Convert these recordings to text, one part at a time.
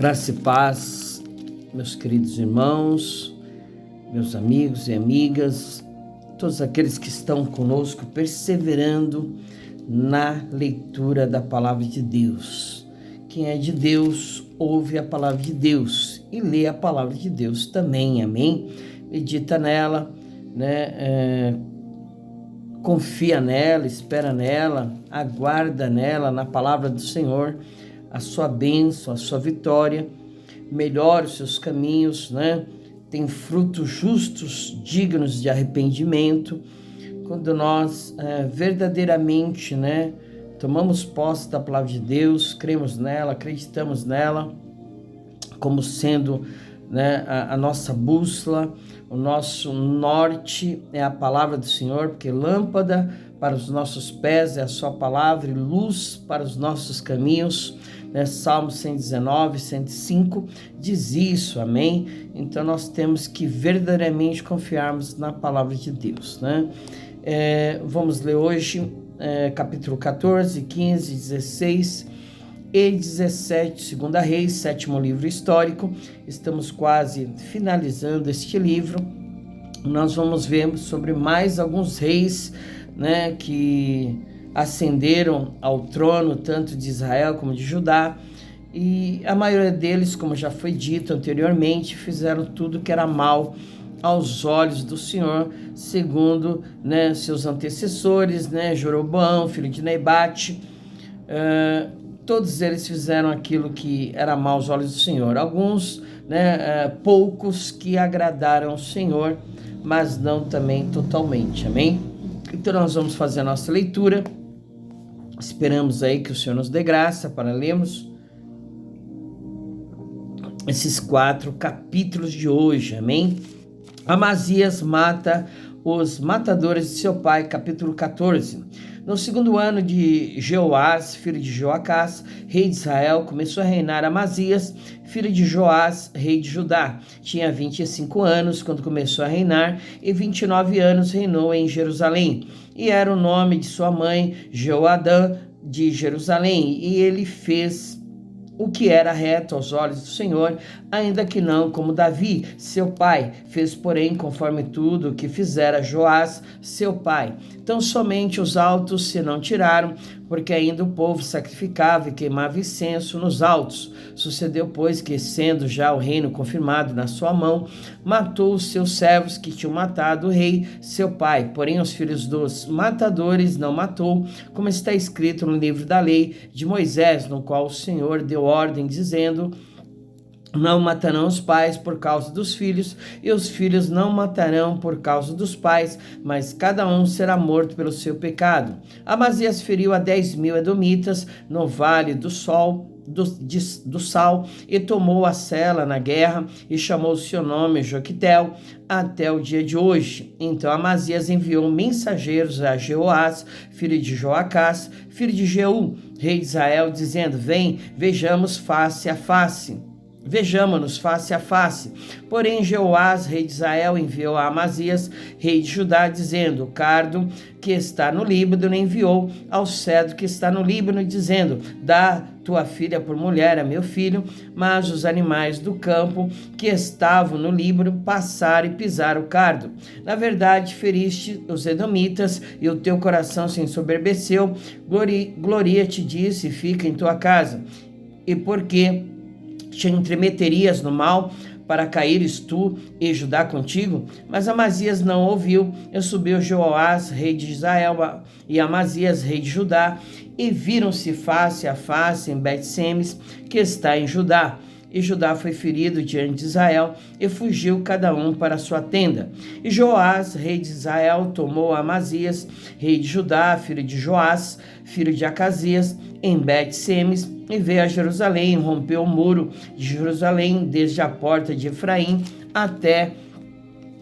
Graça e paz, meus queridos irmãos, meus amigos e amigas, todos aqueles que estão conosco perseverando na leitura da palavra de Deus. Quem é de Deus, ouve a palavra de Deus e lê a palavra de Deus também, amém? Medita nela, confia nela, espera nela, aguarda nela, na palavra do Senhor, a sua bênção, a sua vitória, melhore os seus caminhos, tem frutos justos, dignos de arrependimento. Quando nós verdadeiramente, tomamos posse da palavra de Deus, cremos nela, acreditamos nela, como sendo a nossa bússola, o nosso norte é a palavra do Senhor, porque lâmpada para os nossos pés é a sua palavra e luz para os nossos caminhos. Salmo 119, 105 diz isso, amém? Então nós temos que verdadeiramente confiarmos na palavra de Deus, Vamos ler hoje capítulo 14, 15, 16 e 17, 2 Reis, sétimo livro histórico. Estamos quase finalizando este livro. Nós vamos ver sobre mais alguns reis, que ascenderam ao trono, tanto de Israel como de Judá, e a maioria deles, como já foi dito anteriormente, fizeram tudo que era mal aos olhos do Senhor, segundo seus antecessores, Jeroboão, filho de Nebate. Todos eles fizeram aquilo que era mal aos olhos do Senhor. Alguns, poucos que agradaram ao Senhor, mas não também totalmente, amém? Então nós vamos fazer a nossa leitura. Esperamos aí que o Senhor nos dê graça para lermos esses 4 capítulos de hoje, amém? Amazias mata os matadores de seu pai, capítulo 14. No segundo ano de Jeoás, filho de Joacás, rei de Israel, começou a reinar Amazias, filho de Joás, rei de Judá. Tinha 25 anos quando começou a reinar e 29 anos reinou em Jerusalém. E era o nome de sua mãe, Jeoadã, de Jerusalém. E ele fez o que era reto aos olhos do Senhor, ainda que não como Davi, seu pai, fez porém conforme tudo o que fizera Joás, seu pai. Então somente os altos se não tiraram, porque ainda o povo sacrificava e queimava incenso nos altos. Sucedeu, pois, que, sendo já o reino confirmado na sua mão, matou os seus servos que tinham matado o rei, seu pai. Porém, os filhos dos matadores não matou, como está escrito no livro da lei de Moisés, no qual o Senhor deu ordem, dizendo: não matarão os pais por causa dos filhos, e os filhos não matarão por causa dos pais, mas cada um será morto pelo seu pecado. Amazias feriu a 10.000 edomitas no vale do Sal, e tomou a Sela na guerra, e chamou seu nome Joqutel até o dia de hoje. Então Amazias enviou mensageiros a Jeoás, filho de Joacás, filho de Jeú, rei de Israel, dizendo: vem, vejamos-nos face a face. Porém, Jeoás, rei de Israel, enviou a Amazias, rei de Judá, dizendo: o cardo que está no Líbano enviou ao cedro que está no Líbano, dizendo: dá tua filha por mulher a meu filho. Mas os animais do campo que estavam no Líbano passaram e pisaram o cardo. Na verdade, feriste os edomitas, e o teu coração se ensoberbeceu. Gloria-te disso e fica em tua casa. E por que te entremeterias no mal, para caíres tu e Judá contigo? Mas Amazias não ouviu. E subiu Jeoás, rei de Israel, e Amazias, rei de Judá, e viram-se face a face em Bet-Semes, que está em Judá. E Judá foi ferido diante de Israel, e fugiu cada um para sua tenda. E Joás, rei de Israel, tomou Amazias, rei de Judá, filho de Joás, filho de Acasias, em Bet-Semes, e veio a Jerusalém, rompeu o muro de Jerusalém, desde a porta de Efraim até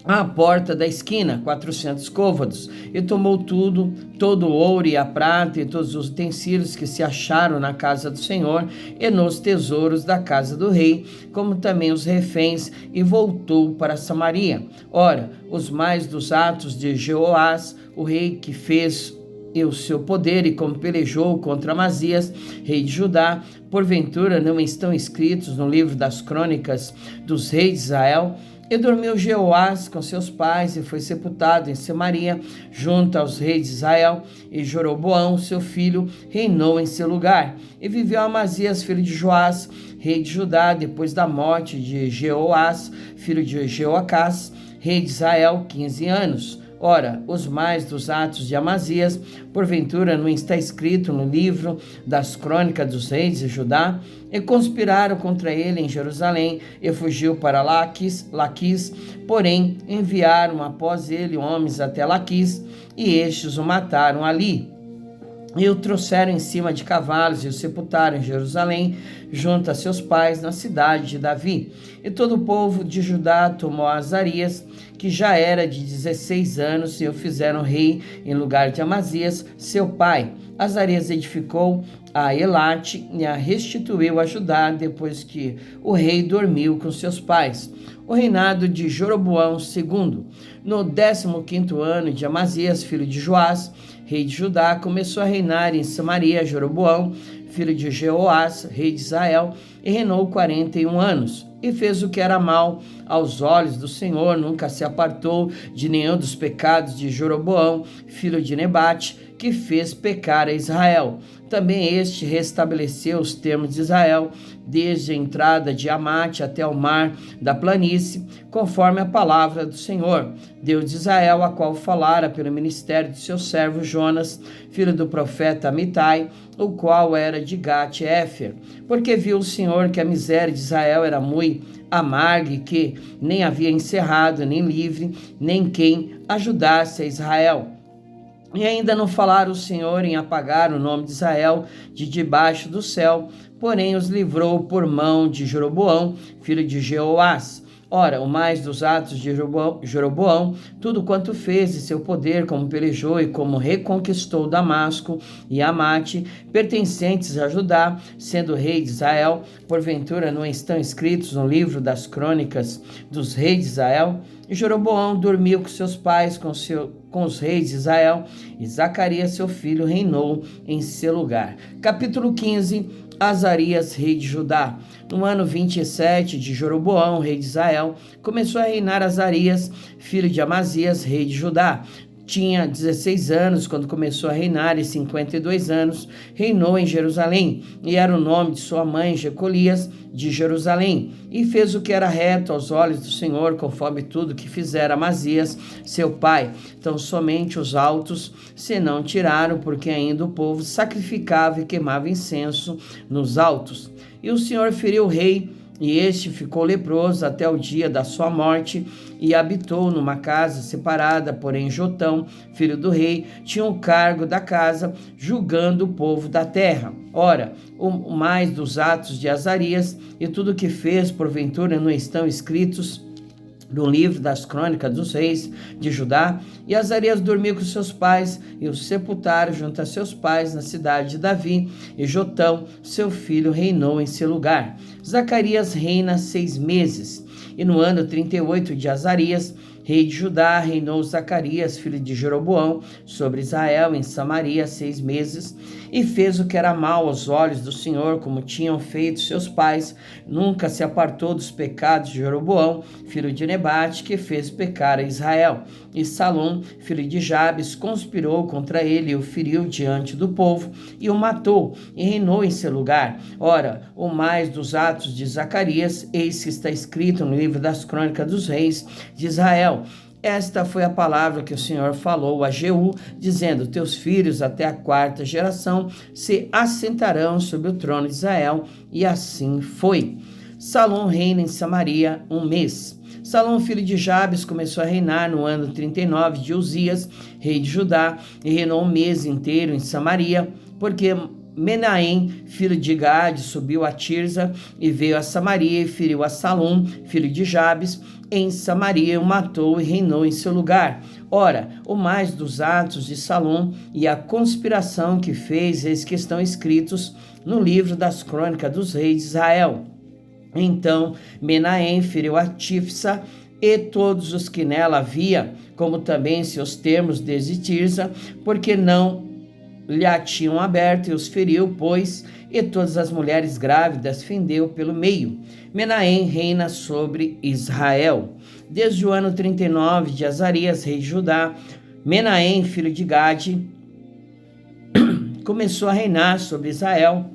a porta da esquina, 400 côvados, e tomou tudo, todo o ouro e a prata e todos os utensílios que se acharam na casa do Senhor e nos tesouros da casa do rei, como também os reféns, e voltou para Samaria. Ora, os mais dos atos de Jeoás, o rei, que fez e o seu poder, e como pelejou contra Amazias, rei de Judá, porventura não estão escritos no livro das crônicas dos reis de Israel? E dormiu Jeoás com seus pais e foi sepultado em Samaria, junto aos reis de Israel, e Jeroboão, seu filho, reinou em seu lugar. E viveu Amazias, filho de Joás, rei de Judá, depois da morte de Jeoás, filho de Jeoacás, rei de Israel, 15 anos. Ora, os mais dos atos de Amazias, porventura não está escrito no livro das crônicas dos reis de Judá? E conspiraram contra ele em Jerusalém, e fugiu para Laquis, porém enviaram após ele homens até Laquis, e estes o mataram ali. E o trouxeram em cima de cavalos e o sepultaram em Jerusalém, junto a seus pais, na cidade de Davi. E todo o povo de Judá tomou Azarias, que já era de 16 anos, e o fizeram rei em lugar de Amazias, seu pai. Azarias edificou a Elate e a restituiu a Judá, depois que o rei dormiu com seus pais. O reinado de Jeroboão II. No 15º ano de Amazias, filho de Joás, rei de Judá, começou a reinar em Samaria Jeroboão, filho de Jeoás, rei de Israel, e reinou 41 anos. E fez o que era mal aos olhos do Senhor, nunca se apartou de nenhum dos pecados de Jeroboão, filho de Nebate, que fez pecar a Israel. Também este restabeleceu os termos de Israel, desde a entrada de Amate até o mar da planície, conforme a palavra do Senhor, Deus de Israel, a qual falara pelo ministério de seu servo Jonas, filho do profeta Amitai, o qual era de Gat-Éfer. Porque viu o Senhor que a miséria de Israel era muito amarga, e que nem havia encerrado, nem livre, nem quem ajudasse a Israel. E ainda não falara o Senhor em apagar o nome de Israel de debaixo do céu, porém os livrou por mão de Jeroboão, filho de Jeoás. Ora, o mais dos atos de Jeroboão, tudo quanto fez de seu poder, como pelejou e como reconquistou Damasco e Amate, pertencentes a Judá, sendo rei de Israel, porventura não estão escritos no livro das crônicas dos reis de Israel? E Jeroboão dormiu com seus pais, com os reis de Israel, e Zacarias, seu filho, reinou em seu lugar. Capítulo 15. Azarias, rei de Judá. No ano 27 de Jeroboão, rei de Israel, começou a reinar Azarias, filho de Amazias, rei de Judá. Tinha 16 anos quando começou a reinar, e 52 anos reinou em Jerusalém, e era o nome de sua mãe Jecolias de Jerusalém, e fez o que era reto aos olhos do Senhor, conforme tudo que fizera Amazias, seu pai. Então somente os altos se não tiraram, porque ainda o povo sacrificava e queimava incenso nos altos. E o Senhor feriu o rei, e este ficou leproso até o dia da sua morte, e habitou numa casa separada, porém Jotão, filho do rei, tinha o cargo da casa, julgando o povo da terra. Ora, o mais dos atos de Azarias, e tudo o que fez, porventura não estão escritos no livro das crônicas dos reis de Judá? E Azarias dormiu com seus pais, e os sepultaram junto a seus pais na cidade de Davi, e Jotão, seu filho, reinou em seu lugar. Zacarias reina 6 meses, e no ano 38 de Azarias, rei de Judá, reinou Zacarias, filho de Jeroboão, sobre Israel em Samaria 6 meses, e fez o que era mal aos olhos do Senhor, como tinham feito seus pais. Nunca se apartou dos pecados de Jeroboão, filho de Nebate, que fez pecar a Israel. E Salom, filho de Jabes, conspirou contra ele e o feriu diante do povo, e o matou, e reinou em seu lugar. Ora, o mais dos atos de Zacarias, eis que está escrito no livro das crônicas dos reis de Israel. Esta foi a palavra que o Senhor falou a Jeú, dizendo: teus filhos até a 4ª geração se assentarão sobre o trono de Israel. E assim foi. Salom reina em Samaria 1 mês. Salom, filho de Jabes, começou a reinar no ano 39 de Uzias, rei de Judá, e reinou 1 mês inteiro em Samaria, porque Menahem, filho de Gade, subiu a Tirza e veio a Samaria, e feriu a Salom, filho de Jabes, em Samaria, o matou e reinou em seu lugar. Ora, o mais dos atos de Salom e a conspiração que fez, eis que estão escritos no livro das crônicas dos reis de Israel. Então Menahem feriu a Tifsa e todos os que nela havia, como também seus termos desde Tirza, porque não lhe tinham aberto e os feriu, pois, e todas as mulheres grávidas fendeu pelo meio. Menahem reina sobre Israel. Desde o ano 39 de Azarias, rei de Judá, Menahem, filho de Gade, começou a reinar sobre Israel.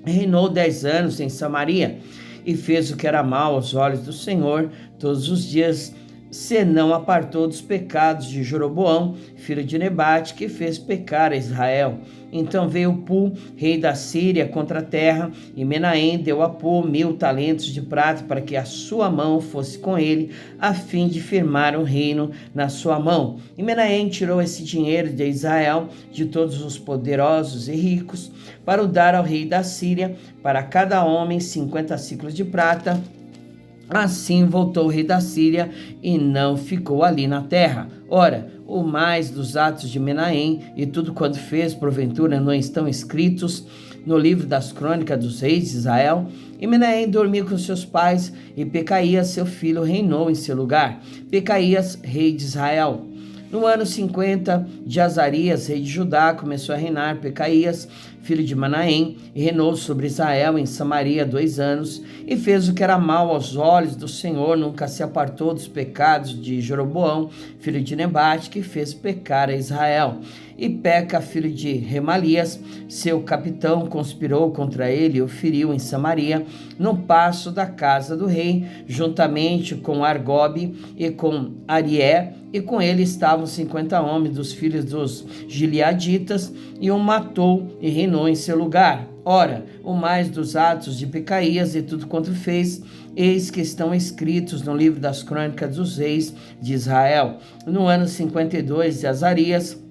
Reinou 10 anos em Samaria e fez o que era mal aos olhos do Senhor todos os dias, se não apartou dos pecados de Jeroboão, filho de Nebate, que fez pecar a Israel. Então veio Pu, rei da Síria, contra a terra, e Menahem deu a Pu 1000 talentos de prata para que a sua mão fosse com ele, a fim de firmar o reino na sua mão. E Menahem tirou esse dinheiro de Israel, de todos os poderosos e ricos, para o dar ao rei da Síria, para cada homem 50 ciclos de prata. Assim voltou o rei da Síria e não ficou ali na terra. Ora, o mais dos atos de Menahem e tudo quanto fez, porventura, não estão escritos no livro das crônicas dos reis de Israel? E Menahem dormiu com seus pais, e Pecaías, seu filho, reinou em seu lugar. Pecaías, rei de Israel. No ano 50 de Azarias, rei de Judá, começou a reinar Pecaías, filho de Menahem, e reinou sobre Israel em Samaria 2 anos, e fez o que era mal aos olhos do Senhor, nunca se apartou dos pecados de Jeroboão, filho de Nebate, que fez pecar a Israel. E Peca, filho de Remalias, seu capitão, conspirou contra ele e o feriu em Samaria, no paço da casa do rei, juntamente com Argobe e com Arié, e com ele estavam 50 homens dos filhos dos Gileaditas, e o matou e reinou em seu lugar. Ora, o mais dos atos de Pecaías e tudo quanto fez, eis que estão escritos no livro das crônicas dos reis de Israel. No ano 52 de Azarias,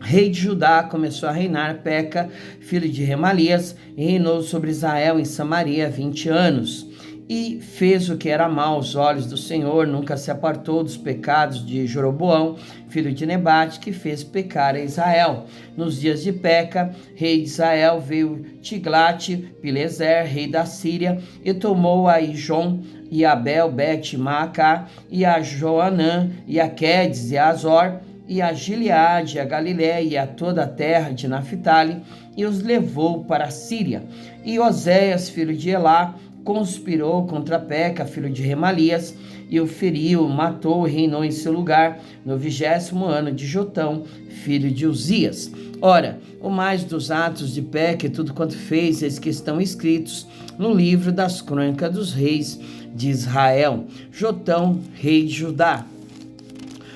rei de Judá, começou a reinar Peca, filho de Remalias, e reinou sobre Israel em Samaria 20 anos. E fez o que era mal aos olhos do Senhor, nunca se apartou dos pecados de Jeroboão, filho de Nebate, que fez pecar a Israel. Nos dias de Peca, rei de Israel, veio Tiglat-Pileser, rei da Síria, e tomou a Ijon, e a Bet-Maacá, e a Joanã, e a Quedes, e a Azor, e a Gileade, e a Galiléia, e a toda a terra de Naphtali, e os levou para a Síria. E Oséias, filho de Elá, conspirou contra Peca, filho de Remalias, e o feriu, matou e reinou em seu lugar, no 20º ano de Jotão, filho de Uzias. Ora, o mais dos atos de Peca e tudo quanto fez, eis que estão escritos no livro das crônicas dos reis de Israel. Jotão, rei de Judá.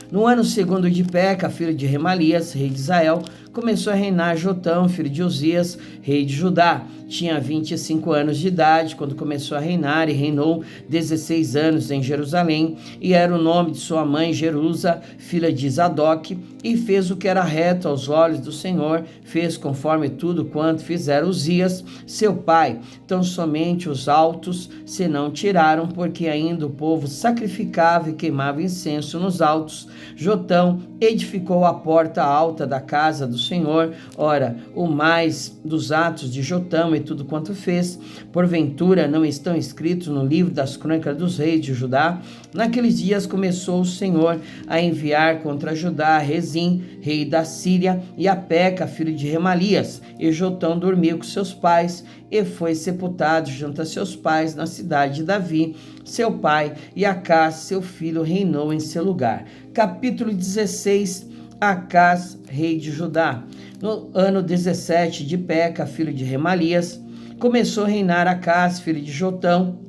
No ano 2º de Peca, filho de Remalias, rei de Israel, começou a reinar Jotão, filho de Uzias, rei de Judá. Tinha 25 anos de idade quando começou a reinar e reinou 16 anos em Jerusalém, e era o nome de sua mãe Jerusa, filha de Zadok, e fez o que era reto aos olhos do Senhor, fez conforme tudo quanto fizera Uzias, seu pai. Tão somente os altos se não tiraram, porque ainda o povo sacrificava e queimava incenso nos altos. Jotão edificou a porta alta da casa do Senhor. Ora, o mais dos atos de Jotão e tudo quanto fez, porventura não estão escritos no livro das crônicas dos reis de Judá? Naqueles dias começou o Senhor a enviar contra Judá Rezim, rei da Síria, e a Peca, filho de Remalias. E Jotão dormiu com seus pais e foi sepultado junto a seus pais na cidade de Davi, seu pai, e Acás, seu filho, reinou em seu lugar. Capítulo 16. Acás, rei de Judá. No ano 17 de Peca, filho de Remalias, começou a reinar Acás, filho de Jotão,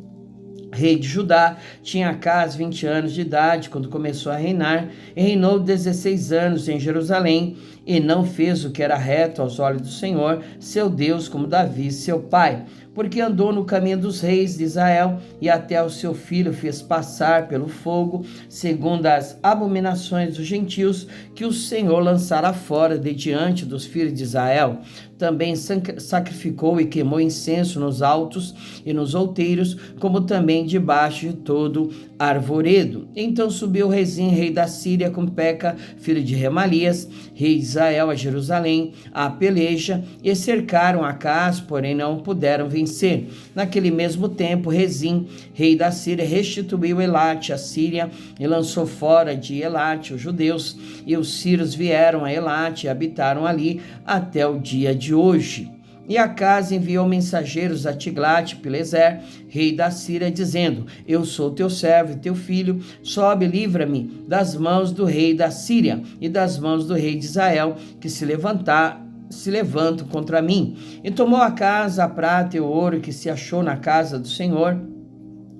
rei de Judá. Tinha Acás 20 anos de idade quando começou a reinar, e reinou 16 anos em Jerusalém, e não fez o que era reto aos olhos do Senhor, seu Deus, como Davi, seu pai, porque andou no caminho dos reis de Israel, e até o seu filho fez passar pelo fogo, segundo as abominações dos gentios, que o Senhor lançara fora de diante dos filhos de Israel. Também sacrificou e queimou incenso nos altos e nos outeiros, como também debaixo de todo arvoredo. Então subiu Rezim, rei da Síria, com Peca, filho de Remalias, rei de Israel, a Jerusalém, a peleja, e cercaram Acaz, porém não puderam vencer. Naquele mesmo tempo, Rezim, rei da Síria, restituiu Elate, a Síria, e lançou fora de Elate os judeus, e os sírios vieram a Elate e habitaram ali até o dia de hoje. E Acaz enviou mensageiros a Tiglat-Pileser, rei da Síria, dizendo: Eu sou teu servo e teu filho, sobe, livra-me das mãos do rei da Síria e das mãos do rei de Israel, que se levantam contra mim. E tomou Acaz a prata e o ouro que se achou na casa do Senhor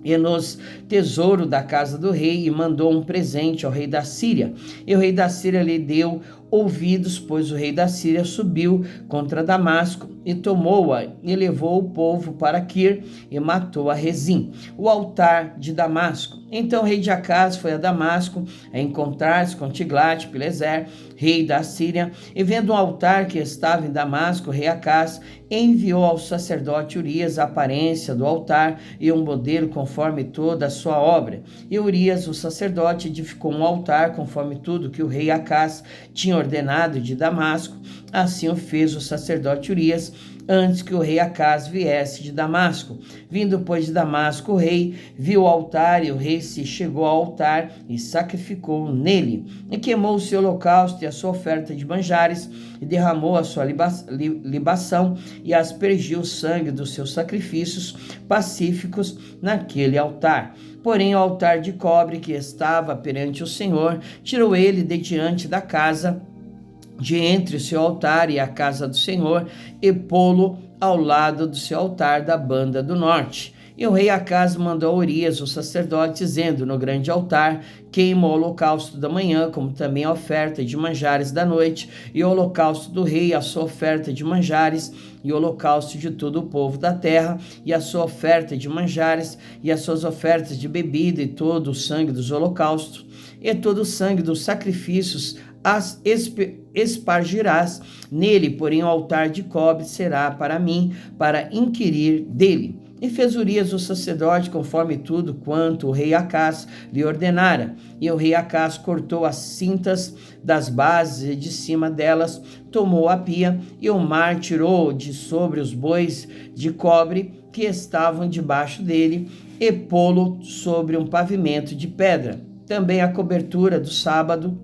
e nos tesouros da casa do rei, e mandou um presente ao rei da Síria. E o rei da Síria lhe deu ouvidos, pois o rei da Síria subiu contra Damasco e tomou-a e levou o povo para Quir e matou a Rezim, o altar de Damasco. Então o rei de Acaz foi a Damasco a encontrar-se com Tiglat-Pileser, rei da Síria, e vendo um altar que estava em Damasco, o rei Acaz enviou ao sacerdote Urias a aparência do altar e um modelo conforme toda a sua obra. E Urias, o sacerdote, edificou um altar conforme tudo que o rei Acaz tinha ordenado de Damasco. Assim o fez o sacerdote Urias, antes que o rei Acaz viesse de Damasco. Vindo, pois, de Damasco, o rei viu o altar, e o rei se chegou ao altar e sacrificou nele. E queimou o seu holocausto e a sua oferta de manjares, e derramou a sua libação, e aspergiu o sangue dos seus sacrifícios pacíficos naquele altar. Porém, o altar de cobre que estava perante o Senhor, tirou ele de diante da casa, de entre o seu altar e a casa do Senhor, e pô-lo ao lado do seu altar da banda do norte. E o rei Acaz mandou a Urias, o sacerdote, dizendo: No grande altar queima o holocausto da manhã, como também a oferta de manjares da noite, e o holocausto do rei, a sua oferta de manjares, e o holocausto de todo o povo da terra, e a sua oferta de manjares, e as suas ofertas de bebida, e todo o sangue dos holocaustos, e todo o sangue dos sacrifícios as espargirás nele, porém o altar de cobre será para mim, para inquirir dele. E fez Urias o sacerdote conforme tudo quanto o rei Acaz lhe ordenara. E o rei Acaz cortou as cintas das bases e de cima delas tomou a pia, e o mar tirou de sobre os bois de cobre que estavam debaixo dele, e pô-lo sobre um pavimento de pedra. Também a cobertura do sábado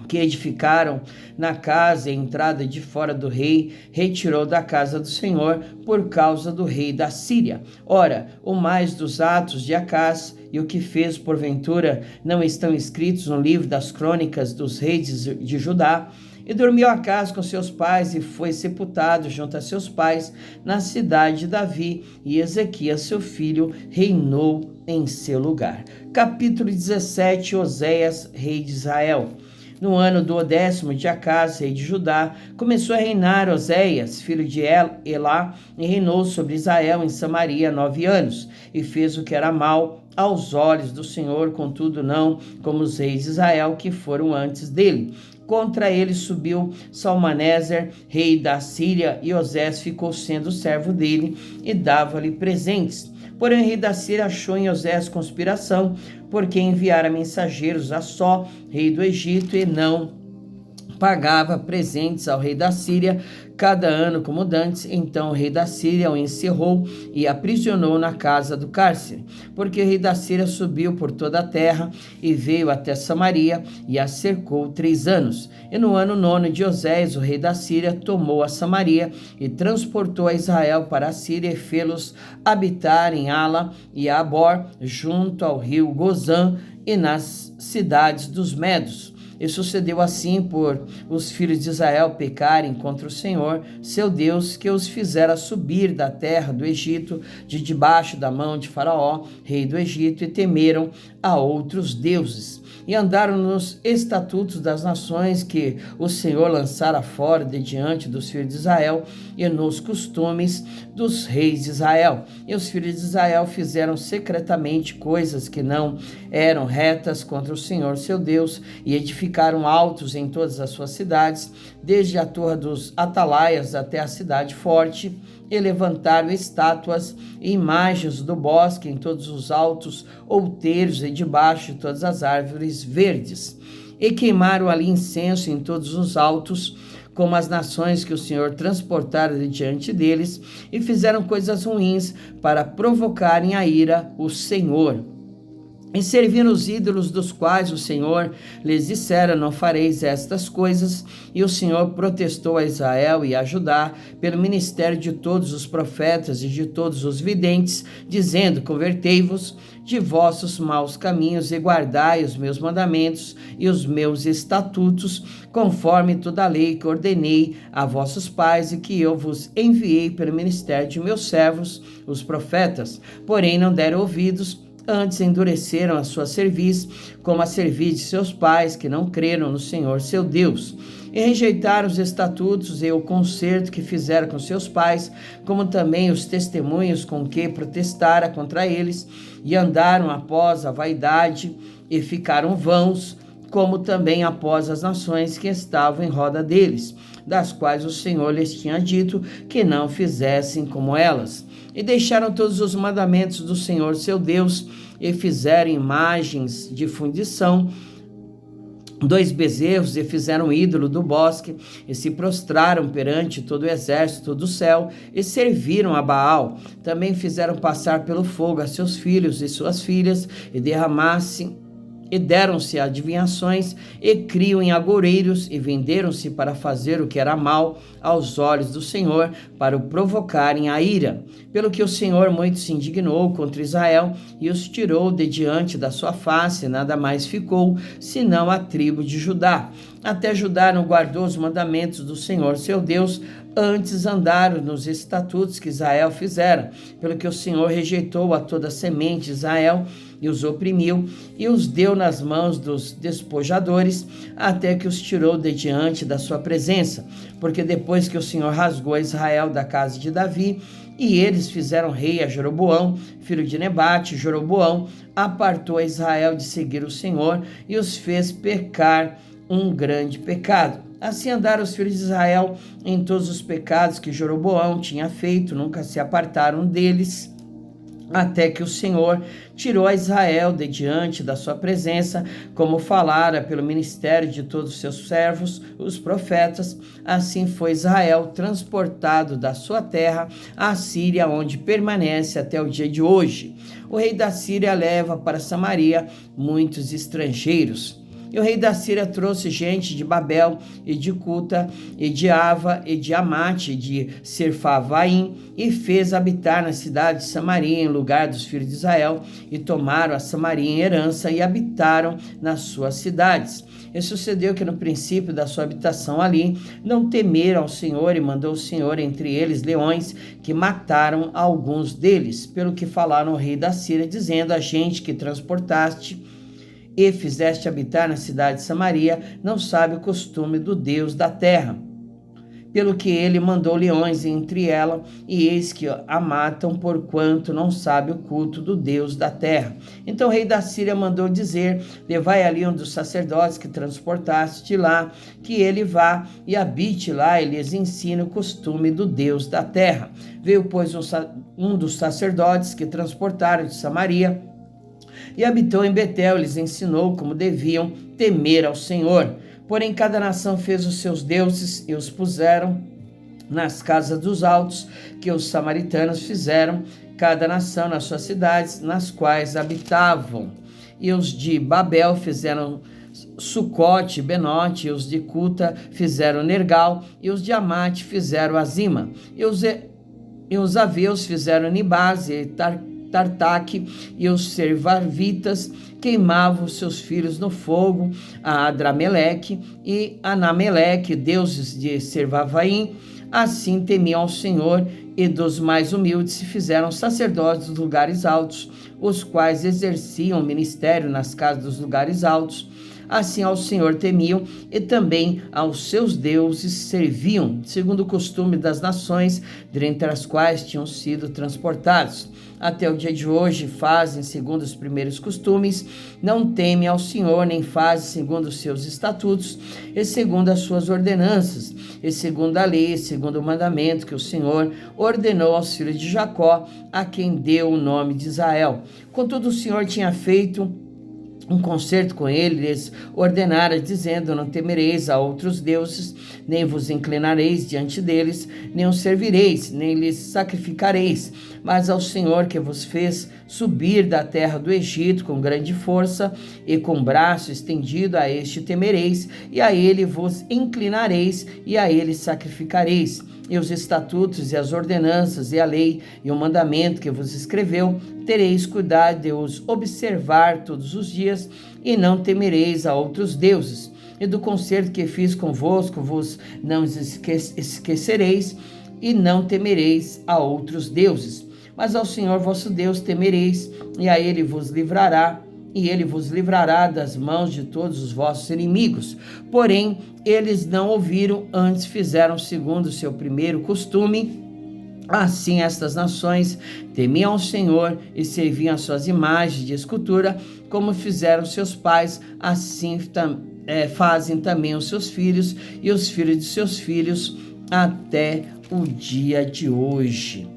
que edificaram na casa e entrada de fora do rei, retirou da casa do Senhor por causa do rei da Síria. Ora, o mais dos atos de Acaz e o que fez porventura não estão escritos no livro das crônicas dos reis de Judá. E dormiu Acaz com seus pais e foi sepultado junto a seus pais na cidade de Davi, e Ezequias, seu filho, reinou em seu lugar. Capítulo 17, Oséias, rei de Israel. No ano do 10º de Acaz, rei de Judá, começou a reinar Oséias, filho de Elá, e reinou sobre Israel em Samaria 9 anos, e fez o que era mal aos olhos do Senhor, contudo não como os reis de Israel que foram antes dele. Contra ele subiu Salmaneser, rei da Síria, e Osés ficou sendo servo dele e dava-lhe presentes. Porém, o rei da Síria achou em Osés conspiração, porque enviara mensageiros a Só, rei do Egito, e não pagava presentes ao rei da Síria cada ano como dantes. Então o rei da Síria o encerrou e aprisionou na casa do cárcere, porque o rei da Síria subiu por toda a terra e veio até Samaria e a cercou 3 anos. E no ano 9º de Osés, o rei da Síria tomou a Samaria e transportou a Israel para a Síria e fê-los habitar em Ala e Abor, junto ao rio Gozã e nas cidades dos Medos. E sucedeu assim por os filhos de Israel pecarem contra o Senhor, seu Deus, que os fizera subir da terra do Egito, de debaixo da mão de Faraó, rei do Egito, e temeram a outros deuses. E andaram nos estatutos das nações que o Senhor lançara fora de diante dos filhos de Israel, e nos costumes dos reis de Israel. E os filhos de Israel fizeram secretamente coisas que não eram retas contra o Senhor seu Deus, e edificaram altos em todas as suas cidades, desde a torre dos atalaias até a cidade forte, e levantaram estátuas e imagens do bosque em todos os altos outeiros e debaixo de todas as árvores verdes. E queimaram ali incenso em todos os altos, como as nações que o Senhor transportara de diante deles, e fizeram coisas ruins para provocarem a ira o Senhor. E serviram os ídolos dos quais o Senhor lhes dissera: não fareis estas coisas. E o Senhor protestou a Israel e a Judá pelo ministério de todos os profetas e de todos os videntes, dizendo: convertei-vos de vossos maus caminhos e guardai os meus mandamentos e os meus estatutos, conforme toda a lei que ordenei a vossos pais e que eu vos enviei pelo ministério de meus servos, os profetas. Porém não deram ouvidos, antes endureceram a sua cerviz, como a cerviz de seus pais, que não creram no Senhor seu Deus, e rejeitaram os estatutos e o concerto que fizeram com seus pais, como também os testemunhos com que protestara contra eles, e andaram após a vaidade e ficaram vãos, como também após as nações que estavam em roda deles, das quais o Senhor lhes tinha dito que não fizessem como elas. E deixaram todos os mandamentos do Senhor seu Deus, e fizeram imagens de fundição, 2 bezerros, e fizeram um ídolo do bosque, e se prostraram perante todo o exército do céu, e serviram a Baal. Também fizeram passar pelo fogo a seus filhos e suas filhas, e deram-se adivinhações, e criam em agoureiros, e venderam-se para fazer o que era mal aos olhos do Senhor, para o provocarem a ira. Pelo que o Senhor muito se indignou contra Israel, e os tirou de diante da sua face, e nada mais ficou, senão a tribo de Judá. Até Judá não guardou os mandamentos do Senhor seu Deus, antes andaram nos estatutos que Israel fizera, pelo que o Senhor rejeitou a toda a semente de Israel, e os oprimiu, e os deu nas mãos dos despojadores, até que os tirou de diante da sua presença. Porque depois que o Senhor rasgou a Israel da casa de Davi, e eles fizeram rei a Jeroboão, filho de Nebate, Jeroboão apartou a Israel de seguir o Senhor, e os fez pecar um grande pecado. Assim andaram os filhos de Israel em todos os pecados que Jeroboão tinha feito, nunca se apartaram deles, até que o Senhor tirou a Israel de diante da sua presença, como falara pelo ministério de todos os seus servos, os profetas. Assim foi Israel transportado da sua terra à Síria, onde permanece até o dia de hoje. O rei da Síria leva para Samaria muitos estrangeiros. E o rei da Síria trouxe gente de Babel, e de Cuta, e de Ava, e de Amate, e de Serfavaim, e fez habitar na cidade de Samaria, em lugar dos filhos de Israel, e tomaram a Samaria em herança, e habitaram nas suas cidades. E sucedeu que no princípio da sua habitação ali, não temeram ao Senhor, e mandou o Senhor entre eles leões, que mataram alguns deles, pelo que falaram o rei da Síria, dizendo: a gente que transportaste e fizeste habitar na cidade de Samaria, não sabe o costume do Deus da terra. Pelo que ele mandou leões entre ela, e eis que a matam, porquanto não sabe o culto do Deus da terra. Então o rei da Síria mandou dizer: levai ali um dos sacerdotes que transportaste lá, que ele vá e habite lá, e lhes ensine o costume do Deus da terra. Veio, pois, um dos sacerdotes que transportaram de Samaria, e habitou em Betel, lhes ensinou como deviam temer ao Senhor. Porém, cada nação fez os seus deuses e os puseram nas casas dos altos, que os samaritanos fizeram, cada nação nas suas cidades, nas quais habitavam. E os de Babel fizeram Sucote, Benote, e os de Cuta fizeram Nergal, e os de Amate fizeram Azima, e os aveus fizeram Nibás e Tartaque, e os servavitas queimavam seus filhos no fogo, a Adrameleque e Anameleque, deuses de Servavaim. Assim temiam ao Senhor, e dos mais humildes se fizeram sacerdotes dos lugares altos, os quais exerciam o ministério nas casas dos lugares altos. Assim ao Senhor temiam e também aos seus deuses serviam, segundo o costume das nações, dentre as quais tinham sido transportados. Até o dia de hoje fazem segundo os primeiros costumes, não temem ao Senhor, nem fazem segundo os seus estatutos, e segundo as suas ordenanças, e segundo a lei, e segundo o mandamento que o Senhor ordenou aos filhos de Jacó, a quem deu o nome de Israel. Contudo, o Senhor tinha feito um concerto com eles, ordenara, dizendo: não temereis a outros deuses, nem vos inclinareis diante deles, nem os servireis, nem lhes sacrificareis, mas ao Senhor que vos fez subir da terra do Egito com grande força e com braço estendido, a este temereis, e a ele vos inclinareis, e a ele sacrificareis. E os estatutos e as ordenanças e a lei e o mandamento que vos escreveu, tereis cuidado de os observar todos os dias, e não temereis a outros deuses. E do concerto que fiz convosco vos não esquecereis, e não temereis a outros deuses. Mas ao Senhor vosso Deus temereis, e a ele vos livrará, e ele vos livrará das mãos de todos os vossos inimigos. Porém, eles não ouviram, antes fizeram segundo o seu primeiro costume. Assim estas nações temiam ao Senhor e serviam as suas imagens de escultura, como fizeram seus pais, assim fazem também os seus filhos e os filhos de seus filhos até o dia de hoje.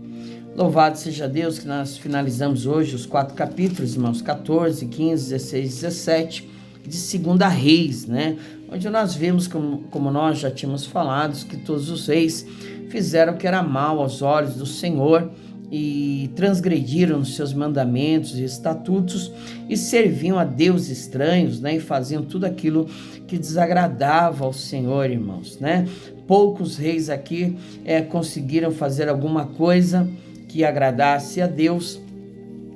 Louvado seja Deus, que nós finalizamos hoje os 4 capítulos, irmãos, 14, 15, 16, 17, de 2 Reis, né? Onde nós vemos, como nós já tínhamos falado, que todos os reis fizeram o que era mal aos olhos do Senhor e transgrediram os seus mandamentos e estatutos e serviam a deuses estranhos, né? E faziam tudo aquilo que desagradava ao Senhor, irmãos, né? Poucos reis aqui conseguiram fazer alguma coisa que agradasse a Deus.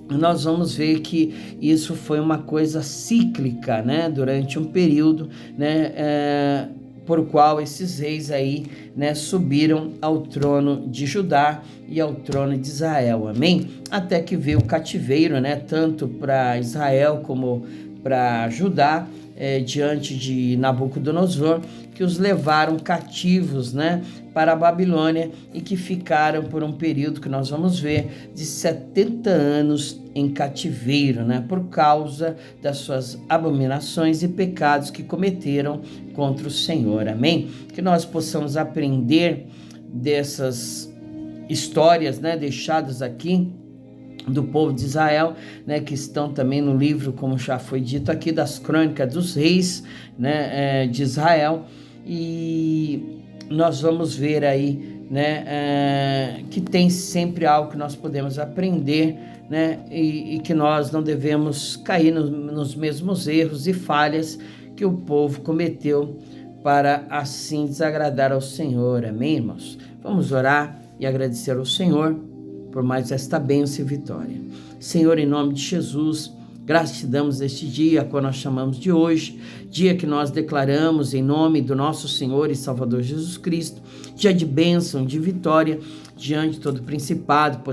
Nós vamos ver que isso foi uma coisa cíclica, né, durante um período, né, por qual esses reis aí, né, subiram ao trono de Judá e ao trono de Israel, amém? Até que veio o cativeiro, né, tanto para Israel como para Judá, diante de Nabucodonosor, que os levaram cativos, né, para a Babilônia, e que ficaram por um período que nós vamos ver de 70 anos em cativeiro, né, por causa das suas abominações e pecados que cometeram contra o Senhor, amém? Que nós possamos aprender dessas histórias, né, deixadas aqui do povo de Israel, né, que estão também no livro, como já foi dito aqui, das Crônicas dos Reis, né, de Israel. E nós vamos ver aí, né, que tem sempre algo que nós podemos aprender, né, e que nós não devemos cair nos mesmos erros e falhas que o povo cometeu para assim desagradar ao Senhor, amém, irmãos? Vamos orar e agradecer ao Senhor por mais esta bênção e vitória. Senhor, em nome de Jesus, graças te damos este dia, quando nós chamamos de hoje, dia que nós declaramos em nome do nosso Senhor e Salvador Jesus Cristo, dia de bênção, de vitória, diante de todo principado,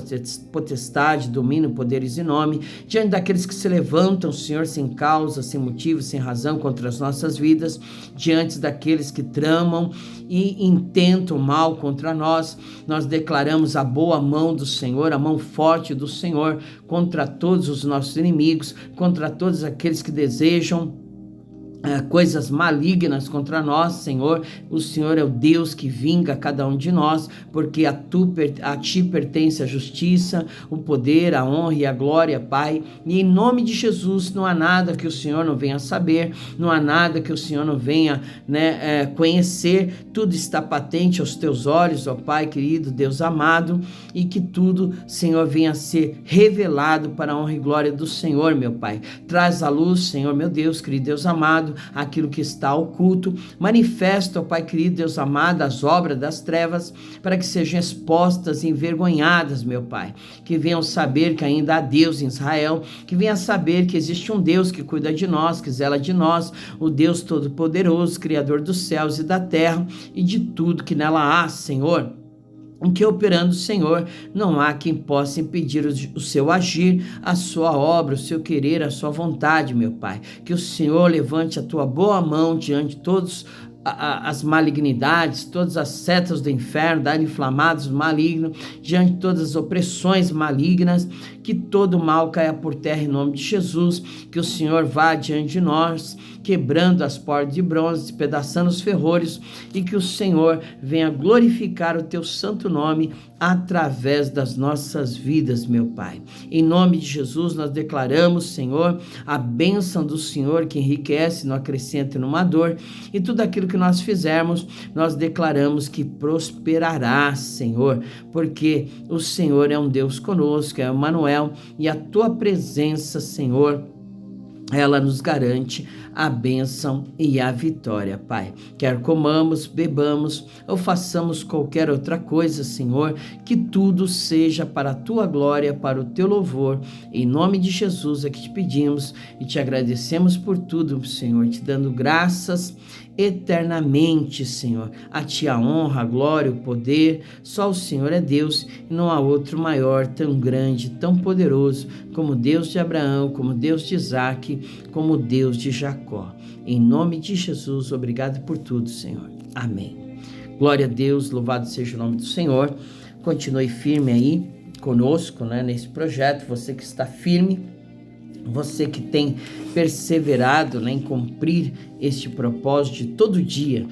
potestade, domínio, poderes e nome, diante daqueles que se levantam, Senhor, sem causa, sem motivo, sem razão contra as nossas vidas, diante daqueles que tramam e intentam mal contra nós, nós declaramos a boa mão do Senhor, a mão forte do Senhor contra todos os nossos inimigos, contra todos aqueles que desejam coisas malignas contra nós, Senhor. O Senhor é o Deus que vinga cada um de nós, porque a ti pertence a justiça, o poder, a honra e a glória, Pai. E em nome de Jesus, não há nada que o Senhor não venha saber, não há nada que o Senhor não venha, né, conhecer. Tudo está patente aos teus olhos, ó Pai querido, Deus amado, e que tudo, Senhor, venha a ser revelado para a honra e glória do Senhor, meu Pai. Traz à luz, Senhor, meu Deus, querido Deus amado, aquilo que está oculto. Manifesta, ó Pai querido, Deus amado, as obras das trevas, para que sejam expostas e envergonhadas, meu Pai. Que venham saber que ainda há Deus em Israel, que venham saber que existe um Deus que cuida de nós, que zela de nós, o Deus Todo-Poderoso, Criador dos céus e da terra e de tudo que nela há, Senhor. em que operando o Senhor, não há quem possa impedir o seu agir, a sua obra, o seu querer, a sua vontade, meu Pai. Que o Senhor levante a tua boa mão diante de todos as malignidades, todas as setas do inferno, da inflamados maligno, diante de todas as opressões malignas, que todo mal caia por terra em nome de Jesus, que o Senhor vá diante de nós, quebrando as portas de bronze, despedaçando os ferrolhos, e que o Senhor venha glorificar o teu santo nome através das nossas vidas, meu Pai. Em nome de Jesus, nós declaramos, Senhor, a bênção do Senhor que enriquece, não acrescenta numa dor, e tudo aquilo que nós fizermos, nós declaramos que prosperará, Senhor, porque o Senhor é um Deus conosco, é Emmanuel, e a tua presença, Senhor, ela nos garante a bênção e a vitória, Pai. Quer comamos, bebamos ou façamos qualquer outra coisa, Senhor, que tudo seja para a tua glória, para o teu louvor. Em nome de Jesus é que te pedimos e te agradecemos por tudo, Senhor, te dando graças eternamente, Senhor. A ti a honra, a glória, o poder, só o Senhor é Deus e não há outro maior, tão grande, tão poderoso, como Deus de Abraão, como Deus de Isaque, como Deus de Jacó. Em nome de Jesus, obrigado por tudo, Senhor. Amém. Glória a Deus, louvado seja o nome do Senhor. Continue firme aí conosco, nesse projeto, você que está firme, você que tem perseverado, em cumprir este propósito de todo dia,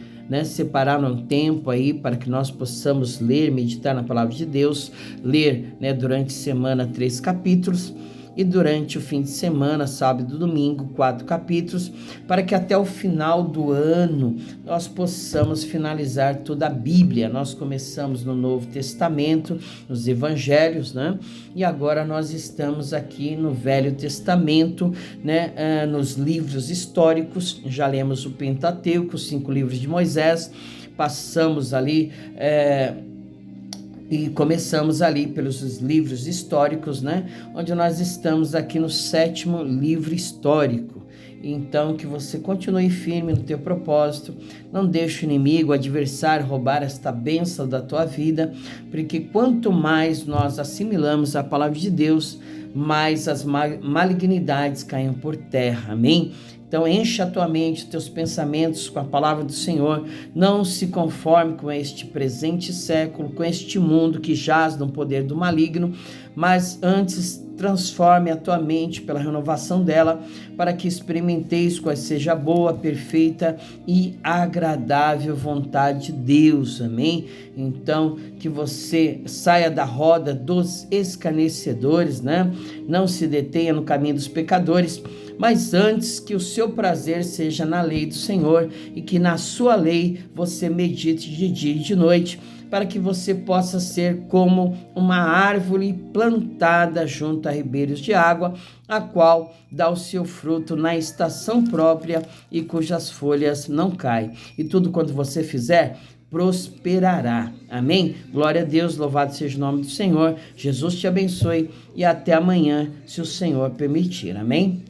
separar um tempo aí para que nós possamos ler, meditar na palavra de Deus, ler, durante a semana 3 capítulos e durante o fim de semana, sábado e domingo, 4 capítulos, para que até o final do ano nós possamos finalizar toda a Bíblia. Nós começamos no Novo Testamento, nos Evangelhos, e agora nós estamos aqui no Velho Testamento, nos livros históricos. Já lemos o Pentateuco, os 5 livros de Moisés, passamos ali e começamos ali pelos livros históricos, onde nós estamos aqui no 7º livro histórico. Então, que você continue firme no teu propósito, não deixe o inimigo, o adversário roubar esta bênção da tua vida, porque quanto mais nós assimilamos a palavra de Deus, mais as malignidades caem por terra, amém? Então enche a tua mente, teus pensamentos com a palavra do Senhor, não se conforme com este presente século, com este mundo que jaz no poder do maligno, mas antes transforme a tua mente pela renovação dela, para que experimenteis qual seja a boa, perfeita e agradável vontade de Deus, amém? Então, que você saia da roda dos escarnecedores, não se detenha no caminho dos pecadores, mas antes que o seu prazer seja na lei do Senhor e que na sua lei você medite de dia e de noite, para que você possa ser como uma árvore plantada junto a ribeiros de água, a qual dá o seu fruto na estação própria e cujas folhas não caem. E tudo quanto você fizer, prosperará. Amém? Glória a Deus, louvado seja o nome do Senhor. Jesus te abençoe e até amanhã, se o Senhor permitir. Amém?